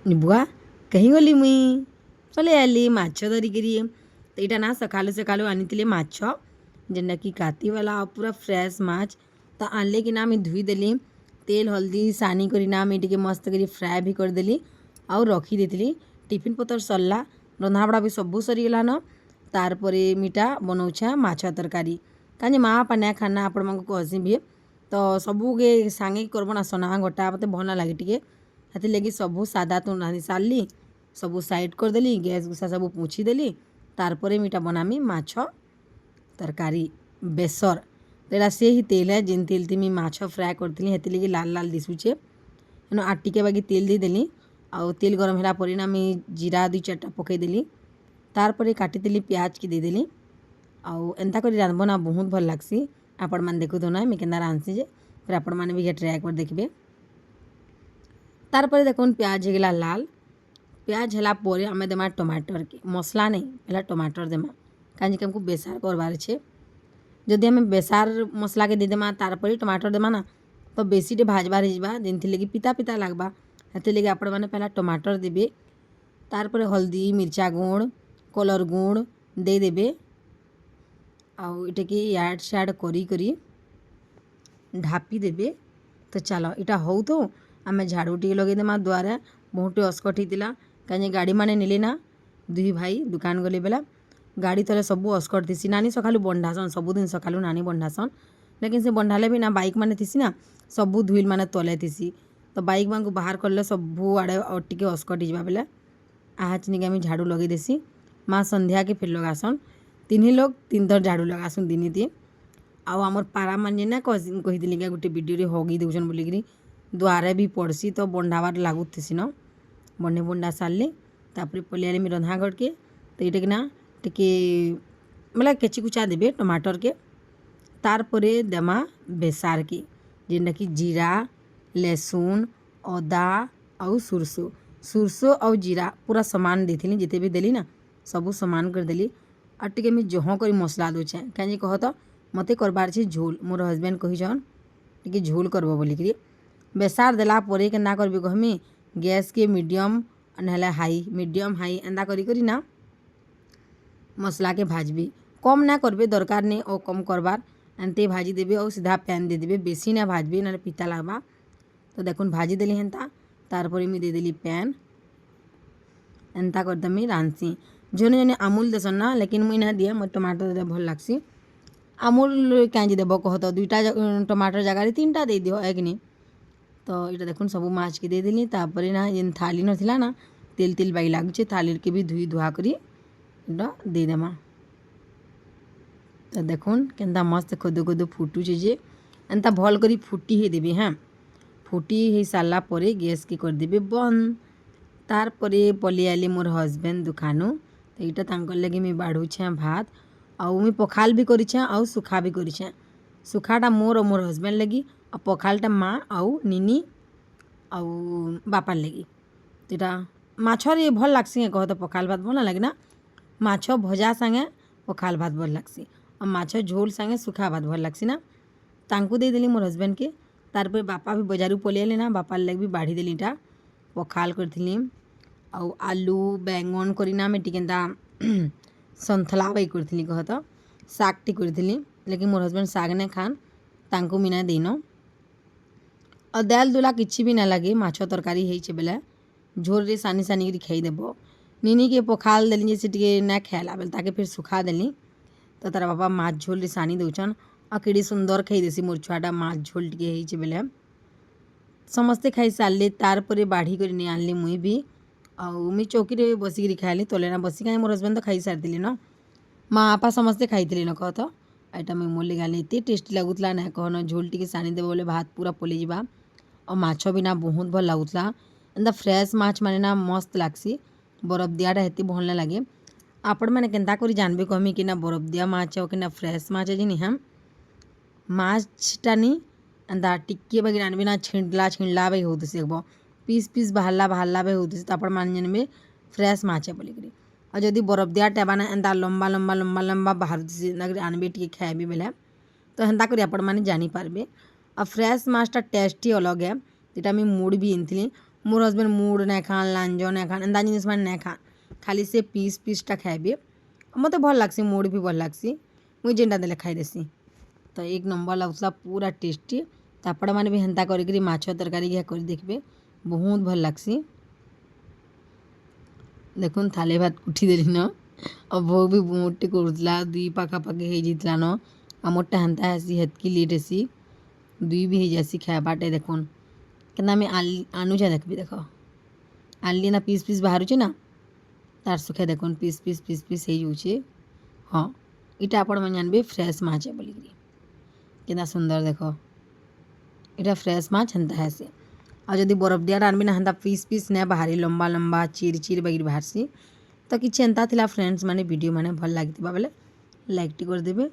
बुआ कहीं गली मुई चले आली माछ धरिकी तो यहाँ ना सकालू सकालू आनी माछ जेनटा कि काती वाला पूरा फ्रेश माछ तो आनले कि ना धुई देली तेल हल्दी सानी करना मुझे मस्त कर फ्राए भी करदेली आउ रखीदी टिफिन पतर सरला रंधाबड़ा भी सबू सरीगलान तारपर मीटा बनाऊे माछ तरकारी कहीं माँ पाना खाना आपण मैं कहसी भी तो सबू के सांगे करब ना सना घटा मत भल ना लगे टे हाथी लगी सबू सादा तो रांधि सारली सबू साइड करदेली गैस गुसा सब पोछीदेली तारपर मीटा बनामी माछ तरकारी बेसर तो यहाँ से ही तेल है जिन तेल थी माछ फ्राए करी हेती लगी लाल लाल दिशुचे एनु आटिके बाकी तेल देदेली आउ तेल गरम है पर ना जीरा 2-4टा पकईदेली तारपर काटिदेली प्याज की देदेली आउ एंता कर रांधबना बहुत भल लगसी आपण मैंने देखु तो ना केन्दा रांधसी जे फिर आपण मैंने भी ट्राए कर देखिए तारपर देखो प्याज होगा लाल प्याज है आम देमा टमाटर के मसला नहीं पहला टमाटर देमा कहीं हमको बेसार करवार छे जदि आम बेसार मसला के देदेमा तारपर टमाटर देमा ना तो बेसी टे भाजबार होगा जिनथी लगी पिता पिता लगवा हेती लगी आपण मैंने पहला टमाटर देबे तारपर हल्दी मिर्चा गुण कलर गुण दे देबे आउ इटा कि याड साड करी करी ढापी देबे तो चलो इटा हो तो आम झाड़ू टी लगेदेमा द्वारा बहुत अस्कट होता कहीं गाड़ी मैंने नेले ना दुई भाई दुकान गले बेला गाड़ी तले सबू अस्कट थी नानी सकालू बंधासन सबुदिन सकालू नानी बंधासन लेकिन से बंधाले भी ना बाइक मैंने थी ना सबू धुईल मैंने तले थी तो बाइक मान को बाहर कले सबू आड़े टी अस्कट हो बेले आहा चिनिक आम झाड़ू लगे देसी माँ संध्या के फिर लगासन 3 लोग 3 थर झाड़ू लगासन दिन दी आउ आमर पारा माने ना कही क्या गोटे वीडियो हगी दूसन बोलिकी द्वारे भी पड़सी तो बंधाबार लगुसी न बंडे बंडा सारे तापर पलियाली में रंधागढ़ के तो ये ना टिके मतलब केची कुचा देबे टमाटर के तारपर देमा बेसार के जेनटा कि जीरा लहसुन अदा आउ सुरसो आउ जीरा पूरा सामान देती जिते भी देली ना सबू सामान करदेली और टे मुझे जह कर मसला दूचे कहीं कह तो मत करबार छे झोल मोर हजबैंड कहीछन टे झोल करब बोलिकी बेसार देला पर के ना करबी कहमी गैस के मीडियम ना हाई मीडियम हाई एंदा करी ना मसला के भाजबी कम ना करबे दरकार नहीं और कम करबार एंते भाजी देबे और सीधा पैन दे देबे बेसी ना भाजबी ना पिता लगवा तो देखुन भाजी देली हेन्ता तारपर मुझे देदेली पैन एंता करदेमी रांधसी जने जने अमूल देसन ना लेकिन मुई ना दिए मोर टमाटर दे भल लगसी अमूल कहीं देव कह तो 2टा टमाटर जगह 3टा दे दियो एक नहीं तो ये देखुन सबू माछ के देदेली तापर ना जेन थाली नथिला ना तेल तेल बाई लगुचे थाली के भी धुई धुआ करी देदेमा तो देखुन केन्ता मस्त खुद खुद फुटुचे जे एंता भल करी फुटी ही देबे हाँ फुटी ही सारा पर गैस के करदेबे बंद तारपर पलियाली मोर हजबैंड दुकानु तो यहाँ लगे मुझे बाढ़ुछे भात आउ मुझे पखाल भी करें आउ सुखा भी करें सुखाटा मोर और मोर हजबैंड लगी और पखालटा माँ आउ निनी आउ बापार लगी तो यहाँ माछर भल लगसी कह तो पखाल भात भल लगे ना माछ भजा सांगे पखाल भात भल लगसी और माछ झोल सांगे सुखा भात भल लगसी ना तांकू दे देली मोर हजबैंड के तारपर बापा भी बजारू पलियाले ना बापार लगे भी बाढ़ी देली इटा पखाल करी आउ आलू बैंगन करना मैं टिकेन्ता सन्तला बाई करी कह तो साग टी करी लेकिन मोर हजबैंड साग नहीं खान तांकू मिना देन और दाल दुला किसी भी ना लगे माछ तरकारी है बेले झोल रे सानी सानी कर खाईदेव निनी के पखाल देली जैसे टे ना खाला बेले ताके फिर सुखा देली तो तार बापा माछ झोल रे सानी दौन और कि सुंदर खाई देसी मोर छुआटा माछ झोल टे बेले समस्ते खाई सारे तारपर बाढ़ी कर नहीं आनली मुई भी आउ मुई चौकी रे बसिकी खाइली तले ना बसी कहीं मोर हजबैंड तो खाई सारी न माँ आपा समस्ते खाई न कह तो यहाँ मुझे मोर लगे एत टेस्टी लगुला ना कहना झोल टी सानी देव बोले भात पूरा पलि जा और माछ भी ना बहुत भल लगुला एंता फ्रेश माछ माने ना मस्त लगसी बरफ दियाटा हेती भल ना लगे आपण मैंने केन्ता कर जानबे कहमी कि ना बरफ दिया माछ है कि ना फ्रेश माछ है जी हम माछटा नहीं एंता टिक्के बगे आनबी ना छिंडला बे होती से पीस पीस बाहरला बे होती से तो मान जानबे फ्रेश माछ है बोलिकी और जदि बरफ दिया टेबा ना एंता लंबा लंबा लंबा लंबा बाहर आनबे टी खाएबी बेले तो हेन्ता कर मैंने जानीपारे और फ्रेश माछटा टेस्ट ही अलग है यहाँ मुझ भी आनी मोर हजबैंड मुड नहीं खान लांज नहीं खान एंता जिनिस मैंने नहीं खान खाली से पीसटा खाइबे मत भल लगसी मुड भी भल लगसी मुई जेनटा देले खाई देसी तो एक नंबर लगुला पूरा टेस्टी तो आपण मैंने भी हेन्ता करी माछ तरकारी घिया कर देखबे बहुत भल लगसी देखुन थाली भात उठी देली न और भोग भी मोटे करूला दुई पाखापाखि हो जाता न आ मोटा हेन्ता हेसी हेतकी लेट हेसी दुई भी हो जासी खाएबाटे देखुन केना मैं आनुछे देखबी देख आनली ना पीस पीस बाहरुचे ना तार सुखे देखुन पीस पीस पीस पीस हो जाऊे हाँ इटा आपण मैंने जानबे फ्रेश माछ है बोलिकी केना सुंदर देख इटा फ्रेश माछ हेन्ता हेसी और जदि बरफ दिया आनबी ना हेन्ता पीस पीस नहीं बाहरी लंबा लंबा चिर चिर बगिर बाहरसी तो किसी एंता थिला फ्रेंड्स माने वीडियो माने भल लगी बेले लाइक टी कर देबे